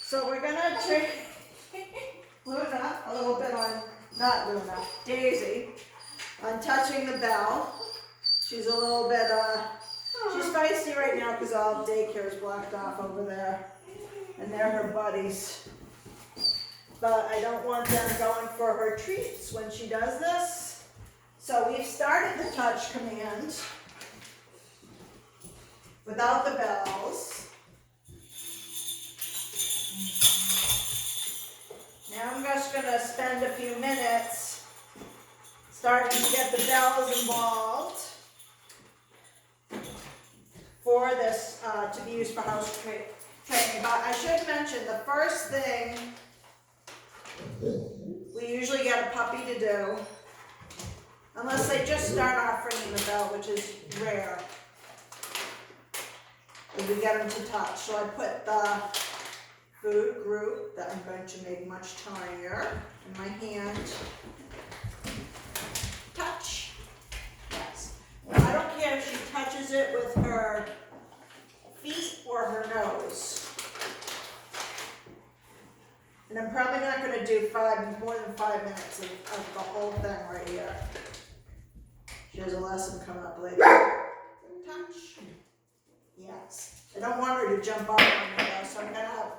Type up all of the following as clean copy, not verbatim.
So we're gonna trick Luna a little bit on, not Luna, Daisy, on touching the bell. She's a little bit, she's feisty right now because all daycare is blocked off over there. And they're her buddies. But I don't want them going for her treats when she does this. So we've started the touch command without the bells. Now I'm just going to spend a few minutes starting to get the bells involved for this to be used for house training. But I should mention the first thing we usually get a puppy to do, unless they just start off ringing the bell, which is rare, is we get them to touch. So I put the food group that I'm going to make much tinier in my hand. Touch. Yes. I don't care if she touches it with her feet or her nose. And I'm probably not going to do more than 5 minutes of the whole thing right here. She has a lesson coming up later. Touch. Yes. I don't want her to jump off on me though, so I'm going to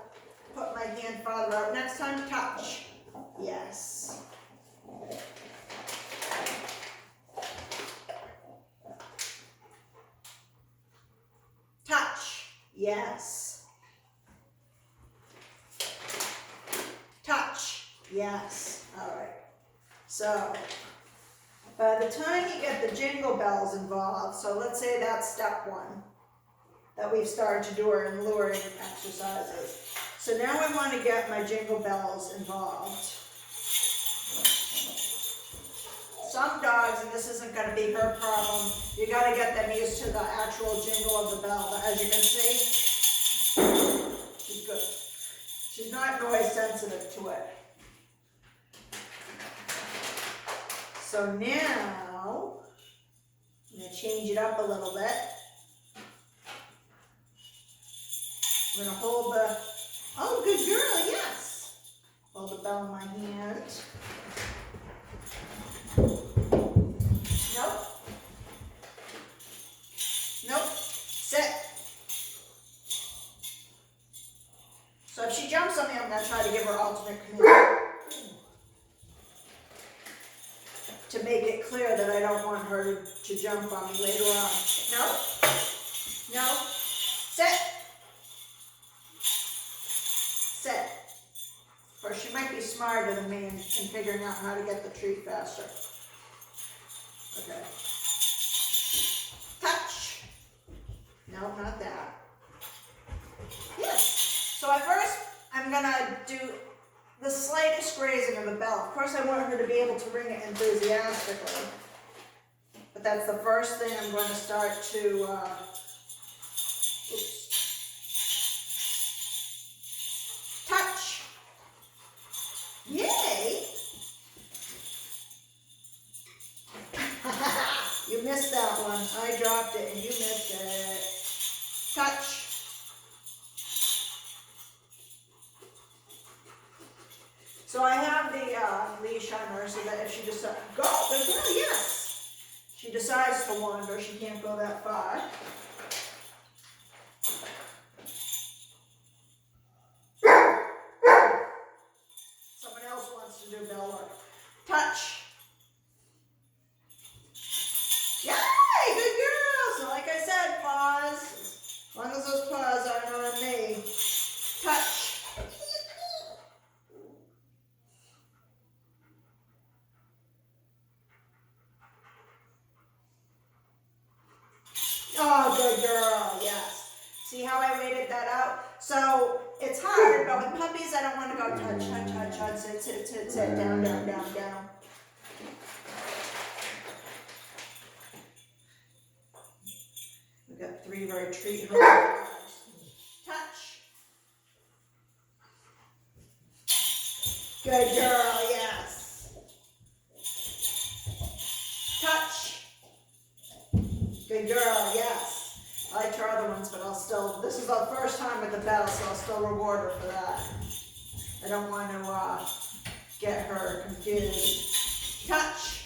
put my hand farther out. Next time, touch. Yes. Touch. Yes. Touch. Yes. All right. So, by the time you get the jingle bells involved, so let's say that's step 1 that we've started to do our luring exercises. So now I want to get my jingle bells involved. Some dogs, and this isn't going to be her problem, you got to get them used to the actual jingle of the bell. But as you can see, she's good. She's not noise sensitive to it. So now, I'm going to change it up a little bit. I'm going to hold the, oh, good girl, yes. Hold the bell in my hand. Nope. Nope. Sit. So if she jumps on me, I'm going to try to give her alternate command to make it clear that I don't want her to jump on me later on. No. No. Sit. Sit. Or she might be smarter than me in figuring out how to get the treat faster. Okay. Touch. No, not that. Yes. So at first, I'm going to do the slightest grazing of the bell. Of course, I want her to be able to ring it enthusiastically. But that's the first thing I'm going to start to, touch. Yay! You missed that one. I dropped it and you missed it. Touch. So I have the leash on her so that if she decides, go, good girl, yes. She decides to wander, she can't go that far. Someone else wants to do bell work. Touch. Yay, good girl. So like I said, pause. As long as those paws aren't on me. Touch. Oh, good girl, yes. See how I waited that out? So it's hard, but with puppies, I don't want to go touch, touch, touch, touch, sit, sit, sit, sit, down, down, down, down. We've got 3 very treat her. Touch. Good girl, yes. Touch. Good girl, yes. I like her other ones, but I'll still, this is the first time with the bell, so I'll still reward her for that. I don't want to get her confused. Touch.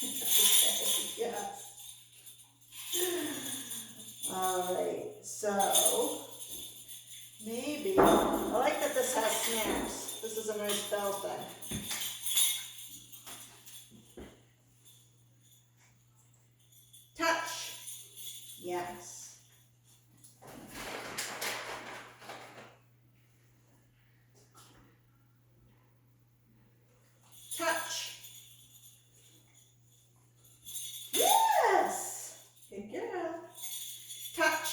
Okay, yes. Alright, so maybe, I like that this has snaps. This is a nice bell thing. Touch. Yes. Touch. Yes. Good girl. Touch.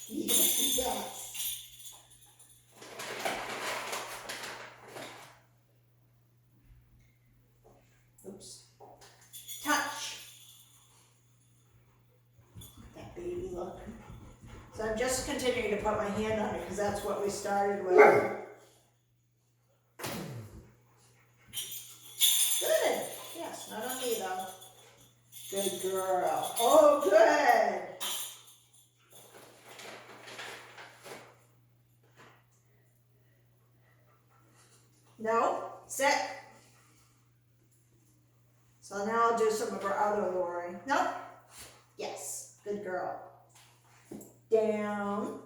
Yes, yes. Oops. Touch. That baby look. So I'm just continuing to put my hand on it because that's what we started with. Good. Yes, not on me though. Good girl. Oh, good. No, sit. So now I'll do some of our other luring. Nope. Yes, good girl. Down.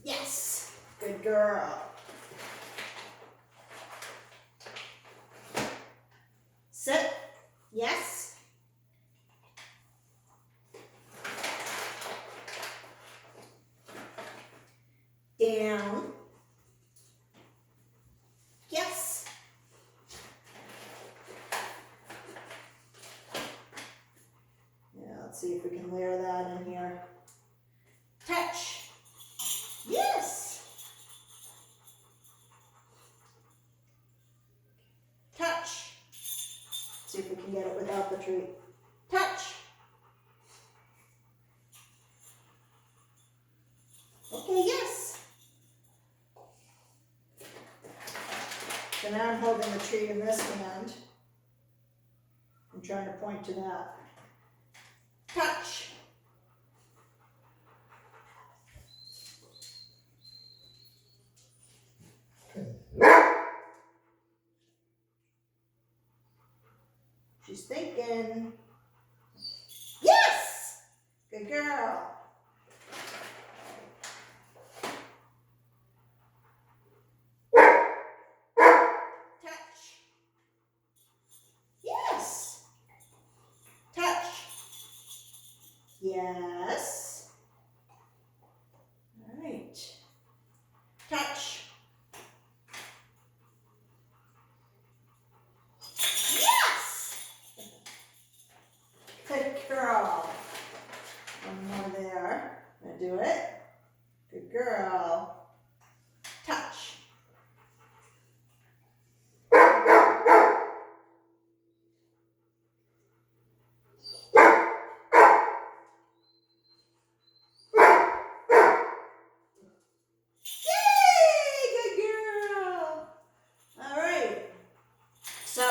Yes, good girl. Sit. Yes. Down. Yes. Yeah, let's see if we can layer that in here. Touch. Yes. Touch. See if we can get it without the treat. Touch. Okay, yes. So now I'm holding the treat in this hand. I'm trying to point to that. Touch. She's thinking. Yes! Good girl. Touch. Yes. Touch. Yes. All right. Touch. Yes! Good girl. One more there. Gonna do it. Good girl. Touch. Yay! Good girl. All right. So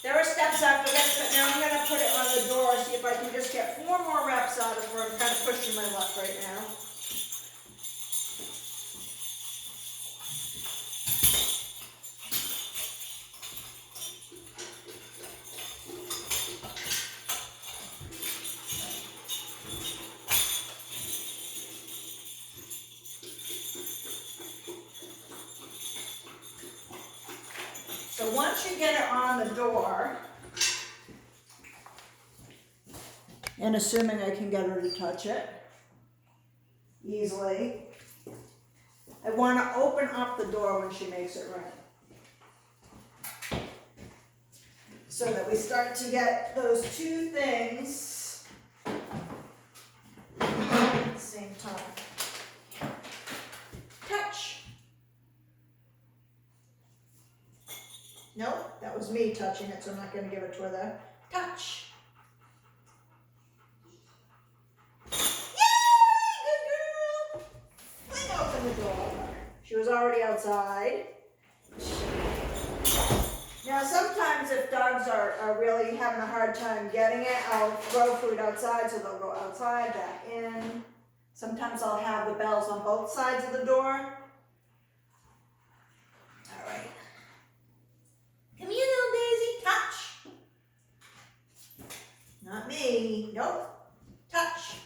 there are steps after this, but now I'm gonna put it on the door, see if I can just get 4 more reps out of her. I'm kind of pushing my luck right now. So once you get it on the door, and assuming I can get her to touch it easily, I want to open up the door when she makes it ring. So that we start to get those two things at the same time. Touch. Nope, that was me touching it, so I'm not going to give it to her there. Touch. Yay! Good girl! Fling open the door. She was already outside. sometimes if dogs are really having a hard time getting it, I'll throw food outside, so they'll go outside, back in. Sometimes I'll have the bells on both sides of the door. All right. Come here, little Daisy, touch. Not me, nope, touch.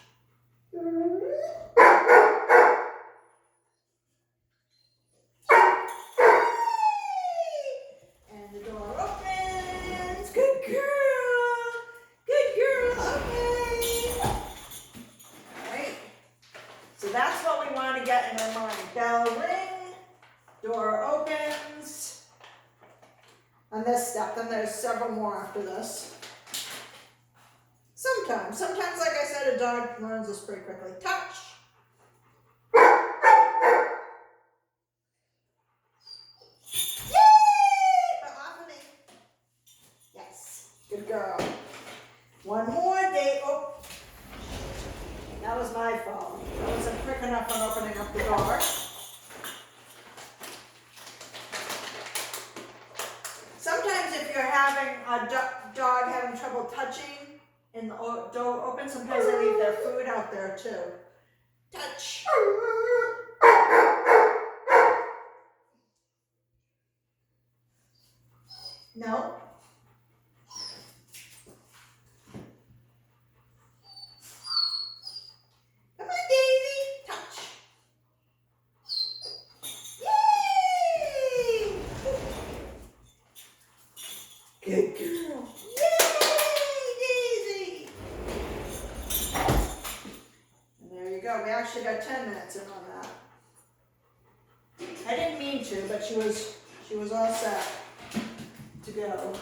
And the door opens. Good girl. Good girl. Okay. All right. So that's what we want to get in our mind. Bell ring. Door opens. On this step, then there's several more after this. Sometimes, like I said, a dog learns this pretty quickly. Touch. Good girl. One more day. Oh, that was my fault. I wasn't quick enough on opening up the door. Sometimes if you're having a dog having trouble touching and the door open, sometimes they leave their food out there too. Touch. No. Come on, Daisy. Touch. Yay! Good girl. Yay, Daisy. And there you go. We actually got 10 minutes in on that. I didn't mean to, but she was all set to go.